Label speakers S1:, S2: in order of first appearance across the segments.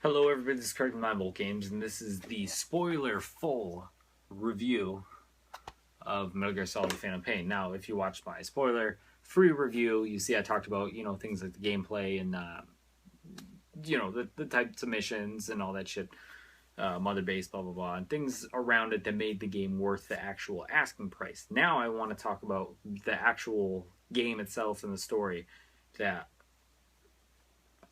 S1: Hello everybody, this is Craig from Bolt Games, and this is the spoiler-full review of Metal Gear Solid: Phantom Pain. Now, if you watched my spoiler-free review, you see I talked about, things like the gameplay and, the types of missions and all that shit, Mother Base, blah, blah, blah, and things around it that made the game worth the actual asking price. Now I want to talk about the actual game itself and the story that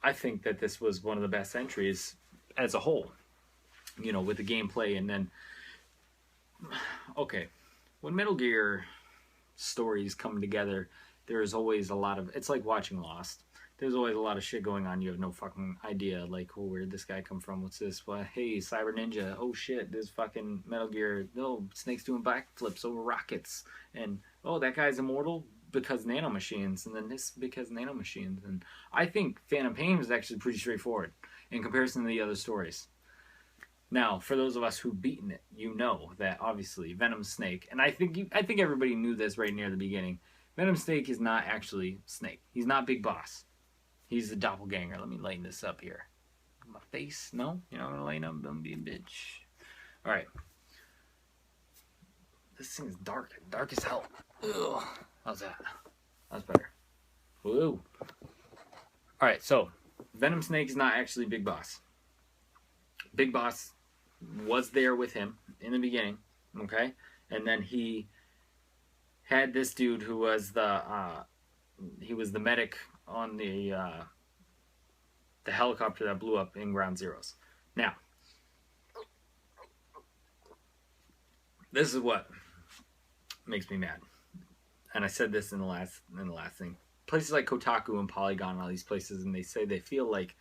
S1: I think that this was one of the best entries as a whole, with the gameplay. And then, okay, when Metal Gear stories come together, there's always a lot of, it's like watching Lost. There's always a lot of shit going on. You have no fucking idea, like, oh, where'd this guy come from? What's this? Well, hey, Cyber Ninja. Oh shit, this fucking Metal Gear. No, Snake's doing backflips over rockets. And, oh, that guy's immortal because nanomachines, and then this because nanomachines. And I think Phantom Pain is actually pretty straightforward in comparison to the other stories. Now, for those of us who've beaten it, you know that obviously Venom Snake, and I think everybody knew this right near the beginning. Venom Snake is not actually Snake. He's not Big Boss. He's the doppelganger. Let me lighten this up here. My face? No? You're not gonna lighten up? Don't be a bitch. Alright. This thing is dark. Dark as hell. Ugh. How's that? That's better. Woo. Alright, so Venom Snake is not actually Big Boss. Big Boss was there with him in the beginning, okay? And then he had this dude who was the medic on the helicopter that blew up in Ground Zeroes. Now, this is what makes me mad. And I said this in the last thing. Places like Kotaku and Polygon and all these places, and they say they feel like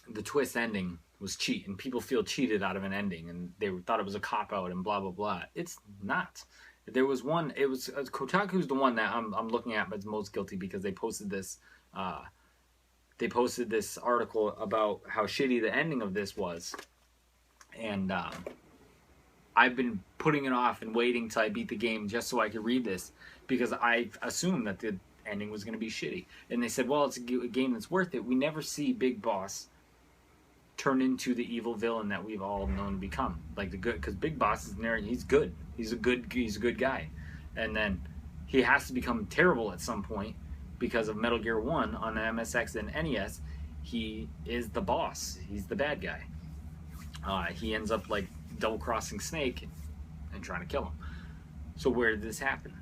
S1: the twist ending was cheat, and people feel cheated out of an ending, and they thought it was a cop-out and blah, blah, blah. It's not. There was one, it was, Kotaku's the one that I'm looking at that's most guilty, because they posted this article about how shitty the ending of this was. And I've been putting it off and waiting till I beat the game just so I could read this, because I assumed that the ending was going to be shitty. And they said, well, it's a game that's worth it. We never see Big Boss turn into the evil villain that we've all known to become, like the good, because Big Boss is there, he's good, he's a good guy, and then he has to become terrible at some point because of Metal Gear 1 on the MSX and NES. He is the boss, he's the bad guy. He ends up like double-crossing Snake and trying to kill him. So where did this happen?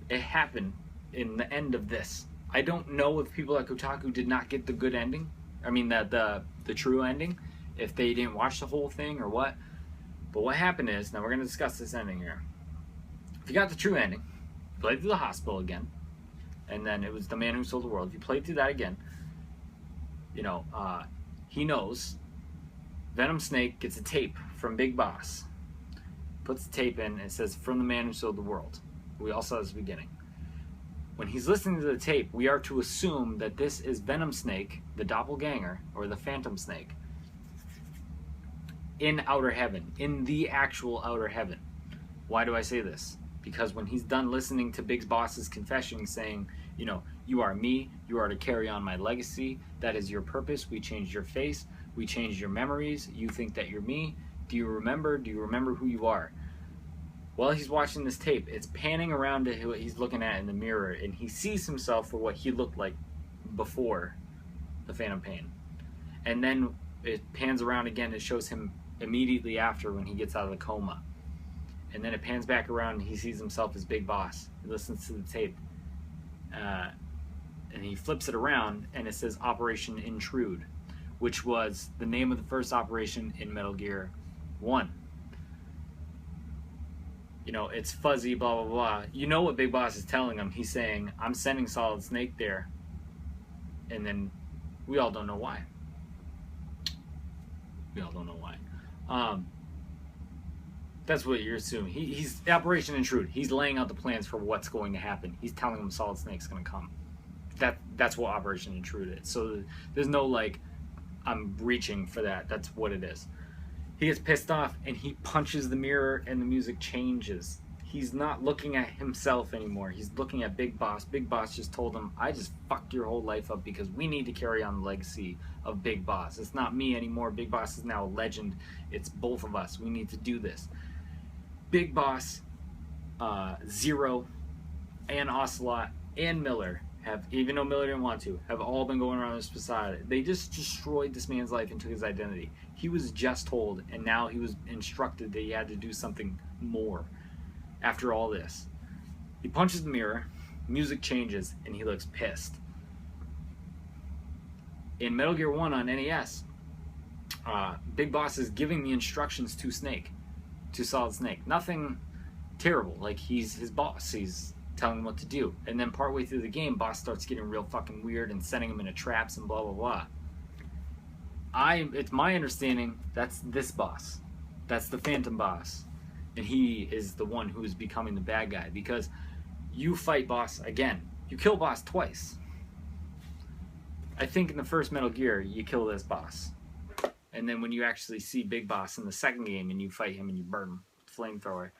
S1: It happened in the end of this. I don't know if people at Kotaku did not get the good ending. I mean, the true ending, if they didn't watch the whole thing or what. But what happened is, now we're going to discuss this ending here. If you got the true ending, you played through the hospital again, and then it was the man who sold the world. If you played through that again, he knows Venom Snake gets a tape from Big Boss, puts the tape in, and it says, from the man who sold the world. We all saw this at the beginning. When he's listening to the tape, we are to assume that this is Venom Snake, the doppelganger, or the Phantom Snake, in Outer Heaven, in the actual Outer Heaven. Why do I say this? Because when he's done listening to Big Boss's confession saying, you are me, you are to carry on my legacy, that is your purpose, we changed your face, we changed your memories, you think that you're me, do you remember who you are? While he's watching this tape, it's panning around to what he's looking at in the mirror, and he sees himself for what he looked like before the Phantom Pain. And then it pans around again, it shows him immediately after when he gets out of the coma. And then it pans back around and he sees himself as Big Boss. He listens to the tape. And he flips it around and it says Operation Intrude, which was the name of the first operation in Metal Gear 1. It's fuzzy, blah, blah, blah. You know what Big Boss is telling him. He's saying, I'm sending Solid Snake there. And then we all don't know why. We all don't know why. That's what you're assuming. He's Operation Intrude. He's laying out the plans for what's going to happen. He's telling him Solid Snake's going to come. That's what Operation Intrude is. So there's no, like, I'm reaching for that. That's what it is. He gets pissed off and he punches the mirror and the music changes. he's not looking at himself anymore. He's looking at Big Boss. Big Boss just told him, I just fucked your whole life up because we need to carry on the legacy of Big Boss. It's not me anymore. Big Boss is now a legend. It's both of us. We need to do this. Big Boss, Zero, and Ocelot, and Miller have, even though Miller didn't want to, have all been going around this facade. They just destroyed this man's life and took his identity. He was just told, and now he was instructed that he had to do something more. After all this, he punches the mirror, music changes, and he looks pissed. In Metal Gear 1 on NES, Big Boss is giving the instructions to Snake, to Solid Snake. Nothing terrible, like he's his boss, he's telling him what to do. And then partway through the game, Boss starts getting real fucking weird and sending him into traps and blah blah blah. It's my understanding that's this boss. That's the Phantom Boss. And he is the one who is becoming the bad guy, because you fight Boss again. You kill Boss twice. I think in the first Metal Gear, you kill this boss. And then when you actually see Big Boss in the second game and you fight him and you burn him with flamethrower,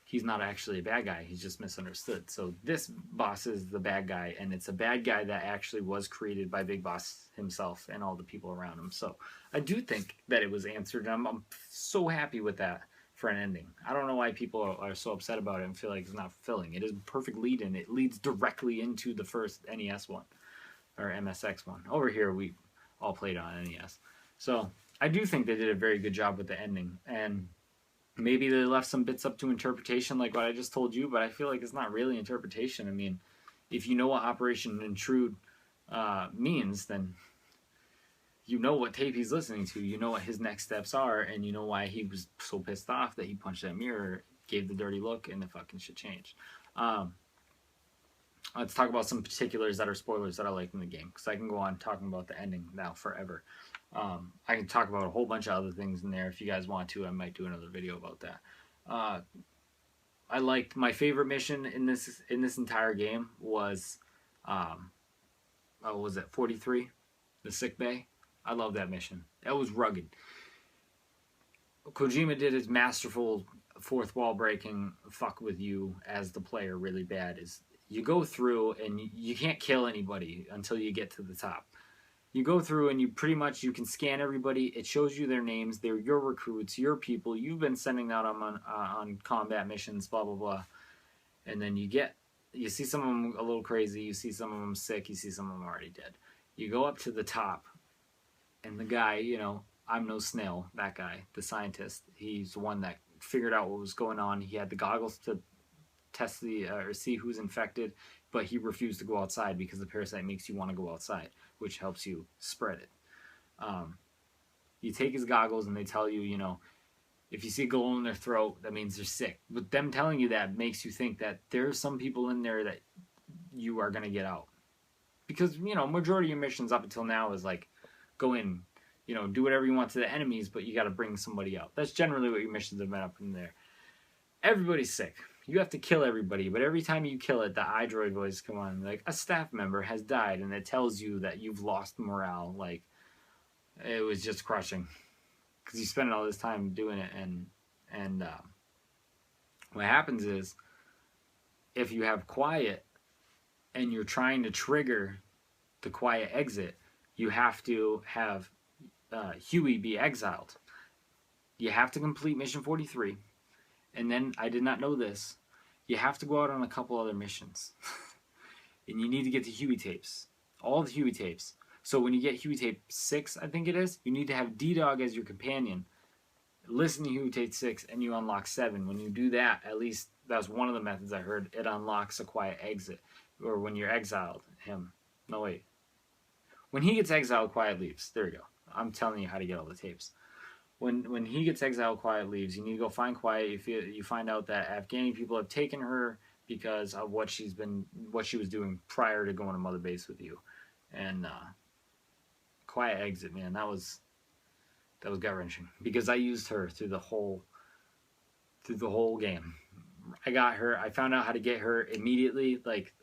S1: he's not actually a bad guy. He's just misunderstood. So this boss is the bad guy, and it's a bad guy that actually was created by Big Boss himself and all the people around him. So I do think that it was answered, and I'm so happy with that for an ending. I don't know why people are so upset about it and feel like it's not fulfilling. It is a perfect lead-in. It leads directly into the first NES one, or MSX one. Over here, we all played on NES. So I do think they did a very good job with the ending, and maybe they left some bits up to interpretation like what I just told you, but I feel like it's not really interpretation. I mean, if you know what Operation Intrude means, then you know what tape he's listening to, you know what his next steps are, and you know why he was so pissed off that he punched that mirror, gave the dirty look, and the fucking shit changed. Let's talk about some particulars that are spoilers that I like in the game, because I can go on talking about the ending now forever. I can talk about a whole bunch of other things in there. If you guys want to, I might do another video about that. I liked my favorite mission in this entire game was, was it 43, the sick bay? I love that mission. That was rugged. Kojima did his masterful fourth wall breaking fuck with you as the player really bad. Is you go through and you can't kill anybody until you get to the top. You go through and you can scan everybody. It shows you their names. They're your recruits, your people. You've been sending out on combat missions, blah, blah, blah. And then you see some of them a little crazy. You see some of them sick. You see some of them already dead. You go up to the top, and the guy, I'm no snail, that guy, the scientist, he's the one that figured out what was going on. He had the goggles to test or see who's infected, but he refused to go outside because the parasite makes you want to go outside, which helps you spread it. You take his goggles and they tell you, if you see a glow in their throat, that means they're sick. But them telling you that makes you think that there's some people in there that you are going to get out. Because, majority of your missions up until now is like, go in, do whatever you want to the enemies, but you got to bring somebody out. That's generally what your missions have been up in there. Everybody's sick. You have to kill everybody, but every time you kill it, the iDroid voice come on, like, a staff member has died, and it tells you that you've lost morale. Like, it was just crushing. Because you spend all this time doing it, and what happens is, if you have quiet, and you're trying to trigger the quiet exit, you have to have Huey be exiled. You have to complete Mission 43. And then, I did not know this, you have to go out on a couple other missions. And you need to get the Huey tapes. All the Huey tapes. So when you get Huey tape 6, I think it is, you need to have D-Dog as your companion. Listen to Huey tape 6 and you unlock 7. When you do that, at least that's one of the methods I heard, it unlocks a quiet exit. Or when you're exiled, him. No, wait. When he gets exiled, quiet leaves. There we go. I'm telling you how to get all the tapes. When he gets exiled, quiet leaves. You need to go find quiet. You find out that Afghani people have taken her because of what she was doing prior to going to Mother Base with you. And quiet exit, man, that was gut-wrenching, because I used her through the whole game. I got her. I found out how to get her immediately. Like,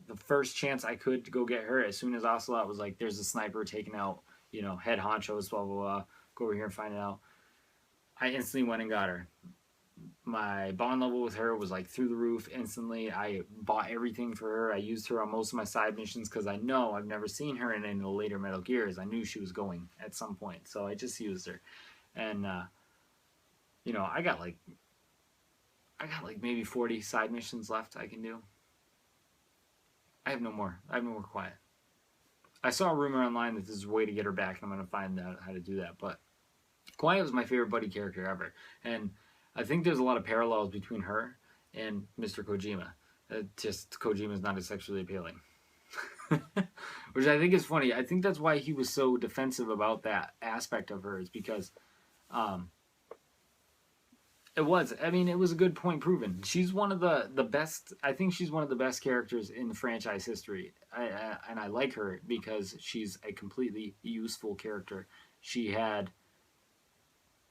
S1: the first chance I could to go get her, as soon as Ocelot was like, there's a sniper taking out, head honchos, blah, blah, blah. Go over here and find it out. I instantly went and got her. my bond level with her was like through the roof instantly. I bought everything for her. I used her on most of my side missions because I know I've never seen her in any of the later Metal Gears. I knew she was going at some point, so I just used her. And you know, I got like maybe 40 side missions left I can do. I have no more. I have no more Quiet. I saw a rumor online that this is a way to get her back, and I'm going to find out how to do that. But Quiet was my favorite buddy character ever. And I think there's a lot of parallels between her and Mr. Kojima. Just Kojima's not as sexually appealing. Which I think is funny. I think that's why he was so defensive about that aspect of her, is because it was. I mean, it was a good point proven. She's one of the best. I think she's one of the best characters in the franchise history. And I like her because she's a completely useful character. She had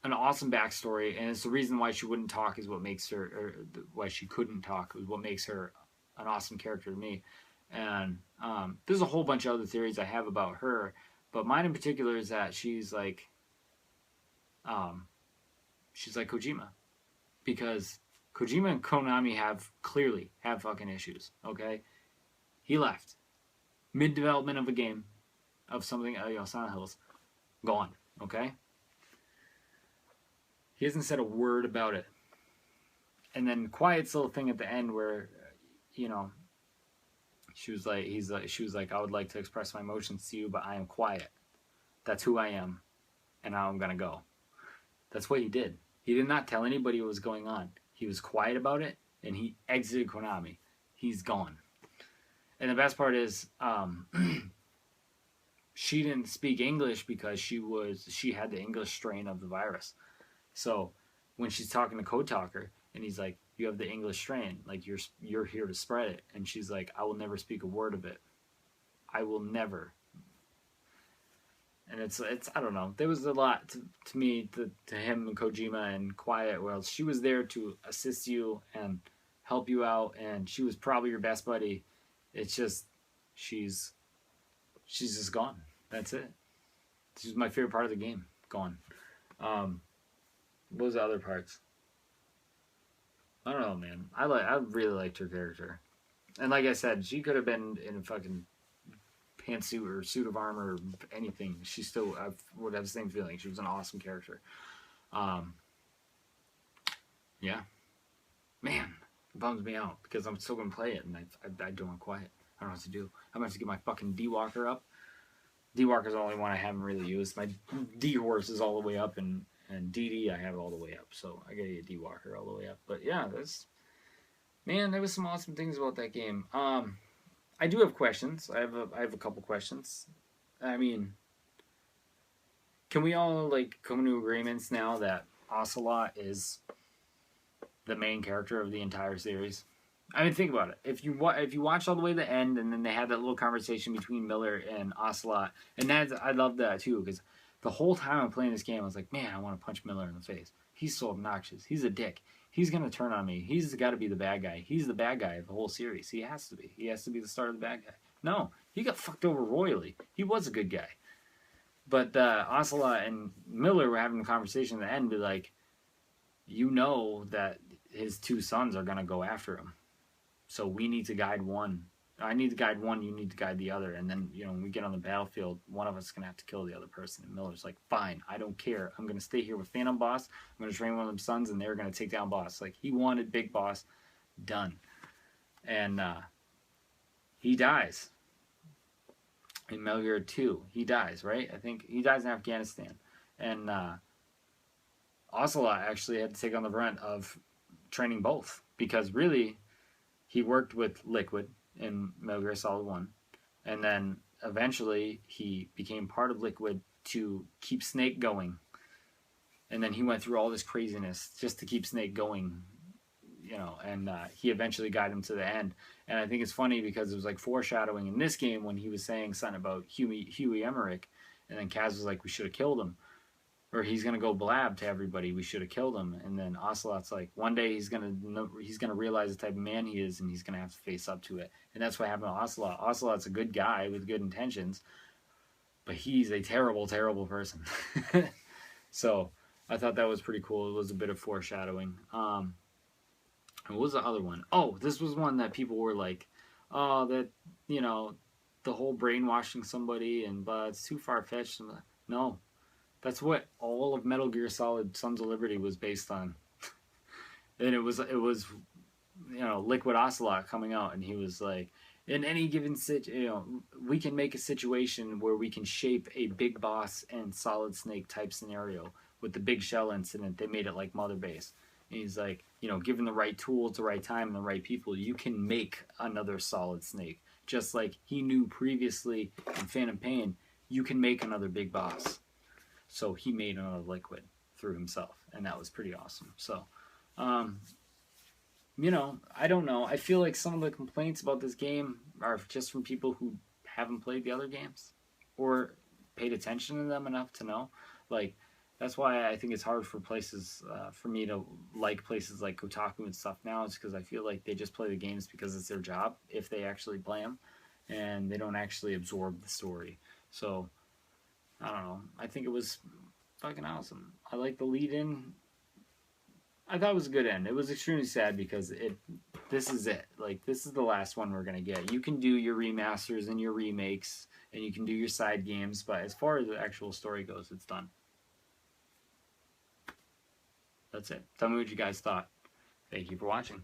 S1: an awesome backstory, and it's the reason why she wouldn't talk is what makes her, or why she couldn't talk is what makes her an awesome character to me. And there's a whole bunch of other theories I have about her, but mine in particular is that she's like Kojima, because Kojima and Konami clearly have fucking issues. Okay, he left mid development of a game, of something, Silent Hills, gone. Okay. He hasn't said a word about it. And then Quiet's little thing at the end where, she was like, I would like to express my emotions to you, but I am quiet. That's who I am. And now I'm going to go. That's what he did. He did not tell anybody what was going on. He was quiet about it, and he exited Konami. He's gone. And the best part is, she didn't speak English because she had the English strain of the virus. So when she's talking to Code Talker and he's like, you have the English strain, like you're here to spread it. And she's like, I will never speak a word of it. I will never. And it's I don't know. There was a lot to me, to him and Kojima and Quiet. Well, she was there to assist you and help you out, and she was probably your best buddy. It's just she's just gone. That's it. She's my favorite part of the game. Gone. What was the other parts? I don't know, man. I really liked her character. And like I said, she could have been in a fucking pantsuit or suit of armor or anything. She still would have the same feeling. She was an awesome character. Yeah. Man, it bums me out because I'm still going to play it and I don't want Quiet. I don't know what to do. I'm going to have to get my fucking D-Walker up. D-Walker's the only one I haven't really used. My D-Horse is all the way up, and DD I have it all the way up. So I gotta get D-Walker all the way up. But yeah, there was some awesome things about that game. I do have questions. I have a couple questions. I mean, can we all like come to agreements now that Ocelot is the main character of the entire series? I mean, think about it. If you watch all the way to the end, and then they had that little conversation between Miller and Ocelot, and I love that too, because the whole time I'm playing this game, I was like, man, I want to punch Miller in the face. He's so obnoxious. He's a dick. He's gonna turn on me. He's got to be the bad guy. He's the bad guy of the whole series. He has to be. He has to be the start of the bad guy. No, he got fucked over royally. He was a good guy. But Ocelot and Miller were having a conversation at the end, be like, you know that his two sons are gonna go after him. So we need to guide one. I need to guide one, you need to guide the other. And then, when we get on the battlefield, one of us is going to have to kill the other person. And Miller's like, fine, I don't care. I'm going to stay here with Phantom Boss. I'm going to train one of them sons, and they're going to take down Boss. Like, he wanted Big Boss done. And he dies. In Metal Gear 2, he dies, right? I think he dies in Afghanistan. And Ocelot actually had to take on the brunt of training both. Because really, he worked with Liquid in Metal Gear Solid 1. And then eventually he became part of Liquid to keep Snake going. And then he went through all this craziness just to keep Snake going, and he eventually got him to the end. And I think it's funny because it was like foreshadowing in this game when he was saying something about Huey Emmerich, and then Kaz was like, we should have killed him. Or he's gonna go blab to everybody, we should have killed him. And then Ocelot's like, one day he's gonna realize the type of man he is, and he's gonna have to face up to it. And that's what happened to Ocelot. Ocelot's a good guy with good intentions, but he's a terrible, terrible person. So I thought that was pretty cool. It was a bit of foreshadowing. And what was the other one? Oh, this was one that people were like, oh, that, you know, the whole brainwashing somebody and but it's too far fetched. No, that's what all of Metal Gear Solid Sons of Liberty was based on. And it was Liquid Ocelot coming out, and he was like, in any given we can make a situation where we can shape a big boss and Solid Snake type scenario. With the big shell incident, they made it like Mother Base. And he's like, given the right tools, the right time, and the right people, you can make another Solid Snake. Just like he knew previously in Phantom Pain, you can make another big boss. So he made another Liquid through himself, and that was pretty awesome. So, um, I don't know. I feel like some of the complaints about this game are just from people who haven't played the other games or paid attention to them enough to know. Like, that's why I think it's hard for places, for me to like places like Kotaku and stuff now. It's because I feel like they just play the games because it's their job, if they actually play them, and they don't actually absorb the story. So, I don't know. I think it was fucking awesome. I like the lead in. I thought it was a good end. It was extremely sad because this is it. Like, this is the last one we're gonna get. You can do your remasters and your remakes, and you can do your side games, but as far as the actual story goes, it's done. That's it. Tell me what you guys thought. Thank you for watching.